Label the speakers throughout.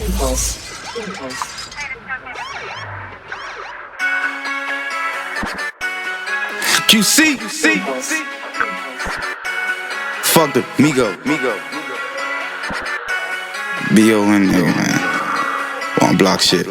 Speaker 1: Impulse. Impulse.
Speaker 2: QC.
Speaker 1: Impulse.
Speaker 2: Fuck the Migo. B.O.N. nigga, man. On block shit.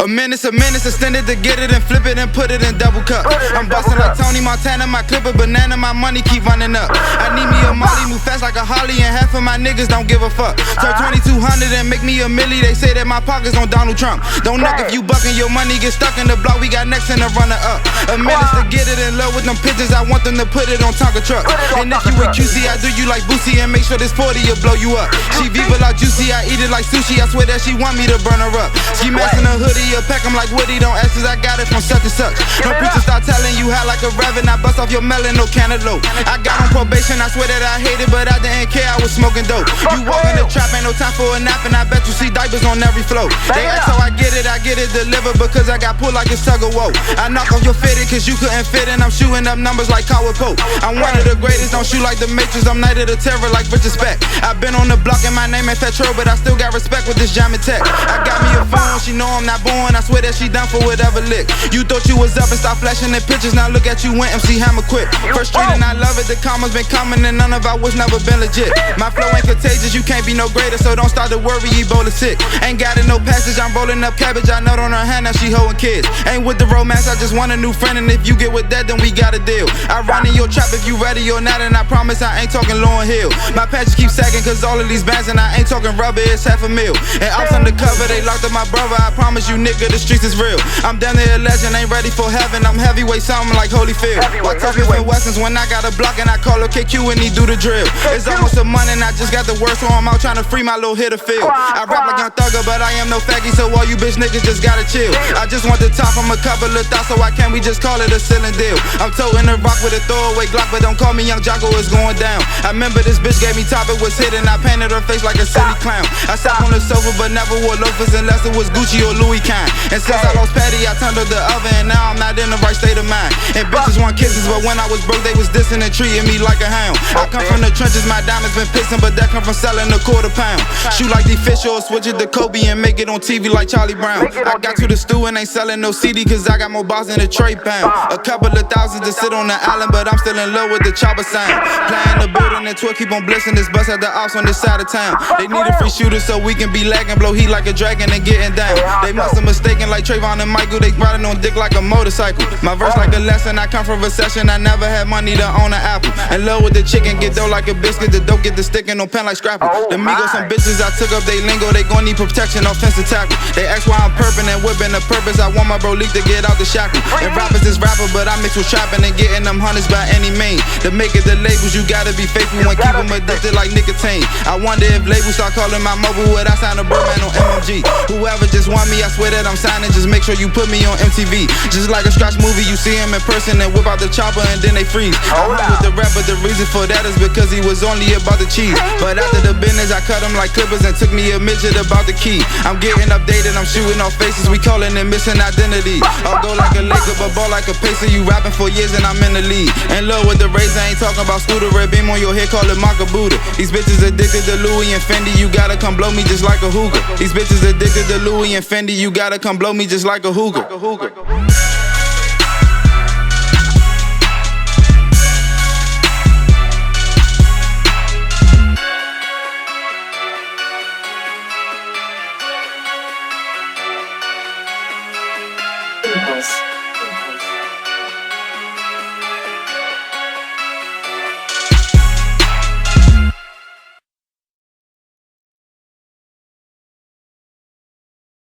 Speaker 2: A minute's extended to get it and flip it and put it in double cup. I'm bustin' like Tony Montana, my clip a banana, my money keep running up. I need me a molly, move fast like a Holly, and half of my niggas don't give a fuck. Turn 2200 and make me a milli, they say that my pockets on Donald Trump. Don't knock if you buckin', your money get stuck in the block, we got next in the runner up. A minute's to get it in love with them pigeons, I want them to put it on Tonka truck. And if you with QC, I do you like Boosie and make sure this 40 will blow you up. She viva like juicy, I eat it like sushi, I swear that she want me to burn her up. She massin' a hoodie, a pack 'em like Woody, don't ask cause I got it from such and such. No preacher start telling you how like a reverend, I bust off your melon, no cantaloupe. I got on probation, I swear that I hate it, but I didn't care, I was smoking dope. You walk in the trap, ain't no time for a nap, and I bet you see diapers on every flow. They ask how I get it delivered because I got pulled like it's tug of war. I knock off your fitted cause you couldn't fit in, I'm shooting up numbers like Coward Pope. I'm one of the greatest, don't shoot like the Matrix, I'm Night of the Terror like Richard Speck. I've been on the block and my name ain't Fetro, but I still got respect with this jamming tech. I got me a phone, she know I'm not born, I swear that she down for whatever lick. You thought you was up and start flashing the pictures, now look at you went MC Hammer quick. First street and I love it, the commas been coming and none of our was never been legit. My flow ain't contagious, you can't be no greater, so don't start to worry, Ebola sick. Ain't got it no passage, I'm rolling up cabbage, I nut on her hand, now she hoeing kids. Ain't with the romance, I just want a new friend, and if you get with that, then we got a deal. I run in your trap if you ready or not, and I promise I ain't talking Lauryn Hill. My patches keep sagging cause all of these bands, and I ain't talking rubber, it's half a mil. And ops undercover, they locked up my brother, I promise you nigga, the streets is real. I'm down there a legend, ain't ready for heaven, I'm heavyweight, something like Holyfield. I talk different Westons when I got a block and I call her KQ and he do the drill. It's almost a month and I just got the worst, so I'm out trying to free my little hitter feel. I rap like Young Thugger, but I am no faggy, so all you bitch niggas just gotta chill. I just want the top from a couple of thoughts, so why can't we just call it a ceiling deal? I'm toting the rock with a throwaway Glock, but don't call me Young Jocko, it's going down. I remember this bitch gave me top, it was hidden, I painted her face like a silly clown. I sat on the sofa, but never wore loafers unless it was Gucci or Louis kind. And since I lost Patty, I turned up the oven, and now I'm not in the right state of mind. And bitches want kisses, but when I was broke, they was dissing and treating me like a hound. I come from the trenches, my diamonds been pissing, but that come from selling a £1/4. Shoot like the fish or switch it to Kobe and make it on TV like Charlie Brown. I got to the stew and ain't selling no CD, cause I got more bars than a Trey pound. A couple of thousands to sit on the island, but I'm still in love with the chopper sound. Playing the building and twerk, keep on blissing this bus at the ops on this side of town. They need a free shooter so we can be lagging, blow heat like a dragon and getting down. They must have mistaken like Trayvon and Michael, they riding on dick like a motorcycle. My verse like a lesson, I come from recession, I never had money to own an apple. In love with the chicken, get dough like a biscuit, the dope get the sticking on pen like Scrapple. The Migos, some bitches, I took up they lingo, they gon' need protection, offensive tackle. They ask why I'm purping and whipping the purpose, I want my bro leak to get out the shackle. And rappers is rapper, but I mix with trapping and getting them hundreds by any means. To make it the labels, you gotta be faithful and keep them addicted like nicotine. I wonder if labels start calling my mobile, would I sign a Birdman on MMG? Whoever just want me, I swear that I'm signing, just make sure you put me on MTV. Just like a scratch movie, you see him in person and whip out the chopper and then they freeze. I hung with the rapper, the reason for that is because he was only about the cheese. But after the business, I cut him like clippers and took me a midget about the key. I'm getting updated, I'm shooting off faces, we calling it missing identity. I'll go like a Laker, but ball like a Pacer, you rapping for years and I'm in the league. In love with the razor, ain't talking about Scooter, red beam on your head, call it Maka Buddha. These bitches addicted to Louis and Fendi, you gotta come blow me just like a hookah. These bitches addicted to Louis and Fendi, you gotta come blow me just like a hookah.
Speaker 1: Impulse.